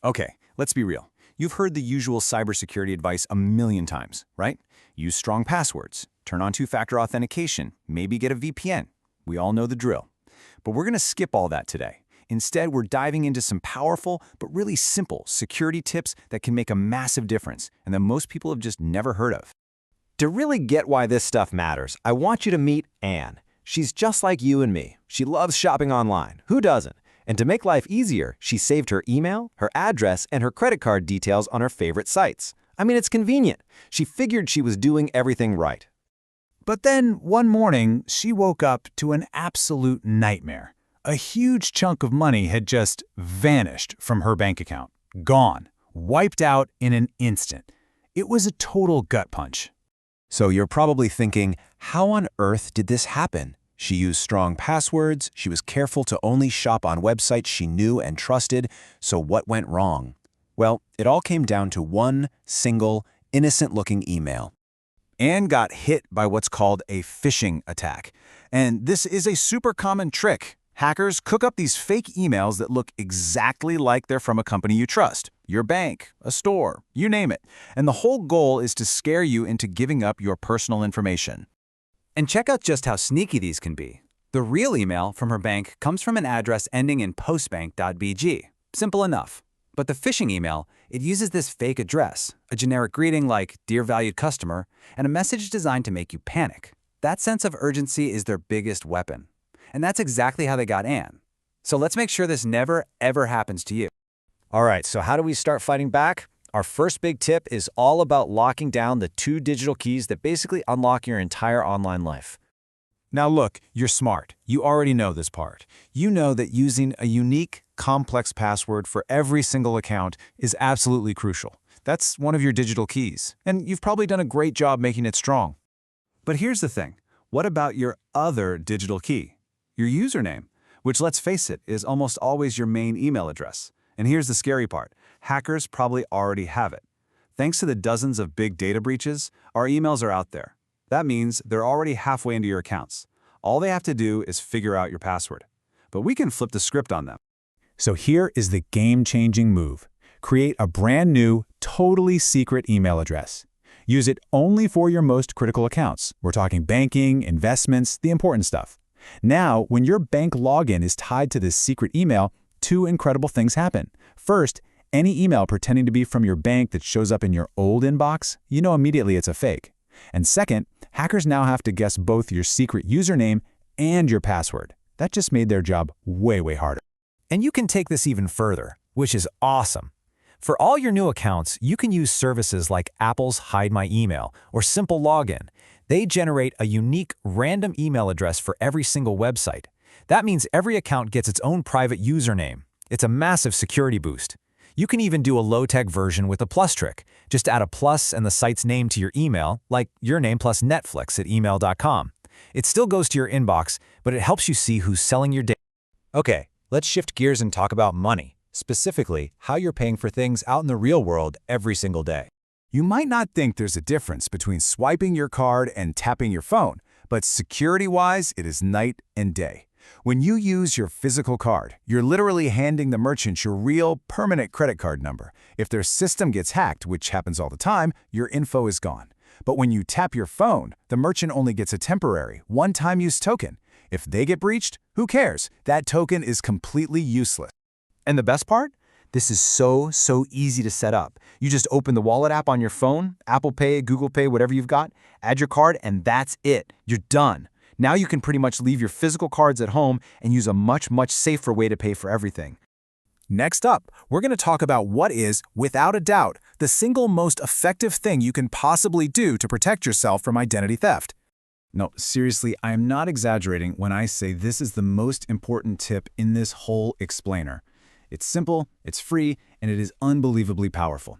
Okay, let's be real. You've heard the usual cybersecurity advice a million times, right? Use strong passwords, turn on two-factor authentication, maybe get a VPN. We all know the drill. But we're going to skip all that today. Instead, we're diving into some powerful but really simple security tips that can make a massive difference and that most people have just never heard of. To really get why this stuff matters, I want you to meet Anne. She's just like you and me. She loves shopping online. Who doesn't? And to make life easier, she saved her email, her address, and her credit card details on her favorite sites. I mean, it's convenient. She figured she was doing everything right. But then, one morning, she woke up to an absolute nightmare. A huge chunk of money had just vanished from her bank account. Gone. Wiped out in an instant. It was a total gut punch. So you're probably thinking, how on earth did this happen? She used strong passwords, she was careful to only shop on websites she knew and trusted, so what went wrong? Well, it all came down to one single, innocent-looking email. Anne got hit by what's called a phishing attack. And this is a super common trick. Hackers cook up these fake emails that look exactly like they're from a company you trust, your bank, a store, you name it. And the whole goal is to scare you into giving up your personal information. And check out just how sneaky these can be. The real email from her bank comes from an address ending in postbank.bg. Simple enough. But the phishing email, it uses this fake address, a generic greeting like "Dear valued customer," and a message designed to make you panic. That sense of urgency is their biggest weapon. And that's exactly how they got Anne. So let's make sure this never, ever happens to you. All right, so how do we start fighting back? Our first big tip is all about locking down the 2 digital keys that basically unlock your entire online life. Now look, you're smart. You already know this part. You know that using a unique, complex password for every single account is absolutely crucial. That's one of your digital keys, and you've probably done a great job making it strong. But here's the thing. What about your other digital key? Your username, which, let's face it, is almost always your main email address. And here's the scary part. Hackers probably already have it. Thanks to the dozens of big data breaches, our emails are out there. That means they're already halfway into your accounts. All they have to do is figure out your password. But we can flip the script on them. So here is the game-changing move. Create a brand new, totally secret email address. Use it only for your most critical accounts. We're talking banking, investments, the important stuff. Now, when your bank login is tied to this secret email, 2 incredible things happen. First, any email pretending to be from your bank that shows up in your old inbox, you know immediately it's a fake. And second, hackers now have to guess both your secret username and your password. That just made their job way, way harder. And you can take this even further, which is awesome. For all your new accounts, you can use services like Apple's Hide My Email or Simple Login. They generate a unique, random email address for every single website. That means every account gets its own private username. It's a massive security boost. You can even do a low-tech version with a plus trick. Just add a plus and the site's name to your email, like your name plus Netflix at email.com. It still goes to your inbox, but it helps you see who's selling your data. Okay, let's shift gears and talk about money, specifically how you're paying for things out in the real world every single day. You might not think there's a difference between swiping your card and tapping your phone, but security-wise, it is night and day. When you use your physical card, you're literally handing the merchant your real, permanent credit card number. If their system gets hacked, which happens all the time, your info is gone. But when you tap your phone, the merchant only gets a temporary, one-time use token. If they get breached, who cares? That token is completely useless. And the best part? This is so easy to set up. You just open the wallet app on your phone, Apple Pay, Google Pay, whatever you've got, add your card, and that's it. You're done. Now you can pretty much leave your physical cards at home and use a much safer way to pay for everything. Next up, we're going to talk about what is, without a doubt, the single most effective thing you can possibly do to protect yourself from identity theft. No, seriously, I am not exaggerating when I say this is the most important tip in this whole explainer. It's simple, it's free, and it is unbelievably powerful.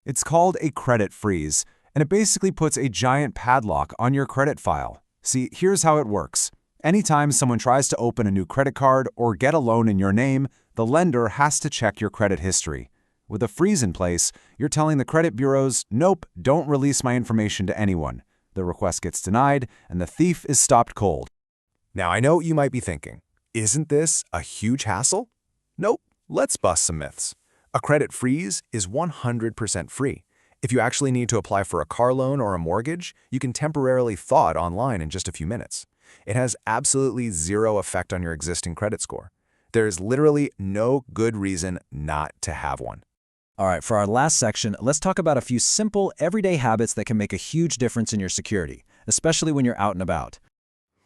It's called a credit freeze, and it basically puts a giant padlock on your credit file. See, here's how it works. Anytime someone tries to open a new credit card or get a loan in your name, the lender has to check your credit history. With a freeze in place, you're telling the credit bureaus, nope, don't release my information to anyone. The request gets denied, and the thief is stopped cold. Now, I know what you might be thinking. Isn't this a huge hassle? Nope. Let's bust some myths. A credit freeze is 100% free. If you actually need to apply for a car loan or a mortgage, you can temporarily thaw it online in just a few minutes. It has absolutely zero effect on your existing credit score. There is literally no good reason not to have one. All right, for our last section, let's talk about a few simple, everyday habits that can make a huge difference in your security, especially when you're out and about.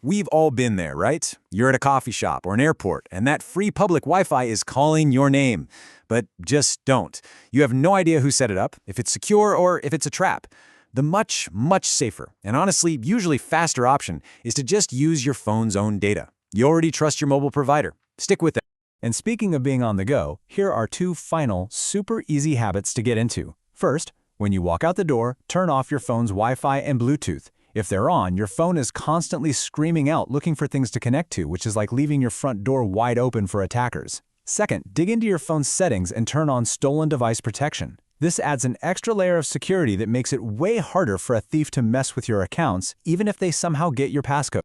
We've all been there, right? You're at a coffee shop or an airport, and that free public Wi-Fi is calling your name. But just don't. You have no idea who set it up, if it's secure, or if it's a trap. The much, much safer, and honestly, usually faster option is to just use your phone's own data. You already trust your mobile provider. Stick with it. And speaking of being on the go, here are 2 final, super easy habits to get into. First, when you walk out the door, turn off your phone's Wi-Fi and Bluetooth. If they're on, your phone is constantly screaming out looking for things to connect to, which is like leaving your front door wide open for attackers. Second, dig into your phone's settings and turn on stolen device protection. This adds an extra layer of security that makes it way harder for a thief to mess with your accounts, even if they somehow get your passcode.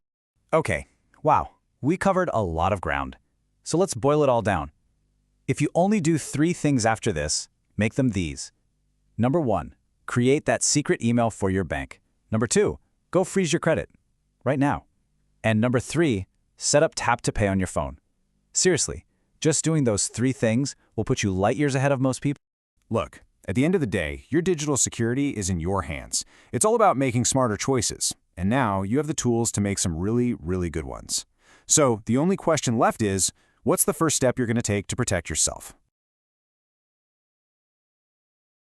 Okay, wow, we covered a lot of ground. So let's boil it all down. If you only do 3 things after this, make them these. Number 1, create that secret email for your bank. Number 2, go freeze your credit right now. And number 3, set up tap to pay on your phone. Seriously, just doing those 3 things will put you light years ahead of most people. Look, at the end of the day, your digital security is in your hands. It's all about making smarter choices. And now you have the tools to make some really, really good ones. So the only question left is, what's the first step you're going to take to protect yourself?